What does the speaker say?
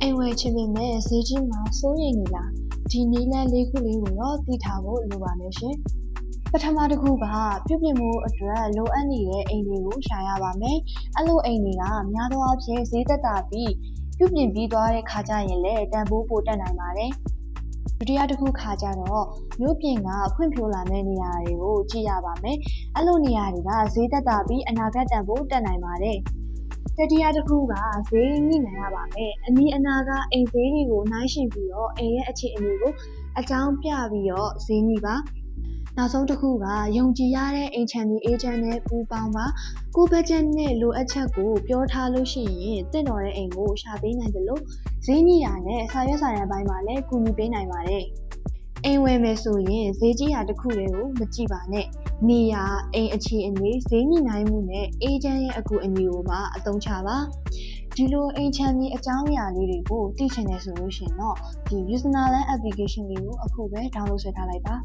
အိမ်ဝယ်ချင်ပေမဲ့ဈေးကြီးမှာစိုးရိမ်နေလားဒီနည်းလမ်း၄ခုလေးကိုတော့သိထားဖို့လိုပါမယ်ရှင်ပထမတစ်ခုကပြုပြင်မှုအတွက်လိုအပ်နေတဲ့အိမ်တွေကိုရှာရပါမယ်အဲ့လိုအိမ်တွေကများသောအားဖြင့်ဈေးသက်သာပြီးပြုပြင်ပြီးသွားတဲ့ခါကျရင်လည်းတန်ဖိုးပိုတက်နိုင်ပါတယ်ဒုတိယတစ်ခုခါကျတော့မြို့ပြင်ကဖွံ့ဖြိုးလာမယ့်နေရာတွေကိုကြည့်ရပါမယ်အဲ့လိုနေရာတွေကဈေးသက်သာပြီးအနာဂတ်တန်ဖိုးတက်နိုင်ပါတယ်တတိယတစ်ခုကဈေးညှိနှိုင်းရပါမယ်အနီးအနားကအိမ်ဈေးတွေကိုနှိုင်းယှဉ်ပြီးတော့အိမ်ရဲ့အခြေအနေကိုအကြောင်းပြပြီးတော့ဈေးညှိပါနောက်ဆုံးတစ်ခုကယုံကြည်ရတဲ့အိမ်ချမ်းမြေအေဂျင့်နဲ့ပူးပေါင်းပါကိုဘတ်ဂျက်နဲ့လိုအပ်ချက်ကိုပြောထားလို့ရှိရင်တင့်တော်တဲ့အိမ်ကိုရှာပေးနိုင်တယ်လို့ဈေးညှိရနဲ့စာရွက်စာတမ်းပိုင်းမှာလည်းကူညီပေးနိုင်ပါတယ်အိမ်ဝယ်မယ်ဆိုရင်ဈေးကြီးရာတစ်ခုတည်းကိုမကြည့်ပါနဲ့နေရာအိမ်အခြေအနေဈေးညှိနှိုင်းမှုနဲ့အေဂျင့်ရဲ့အကူအညီကိုပါအသုံးချပါဒီလိုအိမ်ချမ်းမြေအကြောင်းအရာလေးတွေကိုသိချင်တယ်ဆိုလို့ရှိရင်တော့ဒီ Usenaland application လေးကိုအခုပဲ download ဆွဲထားလိုက်ပါ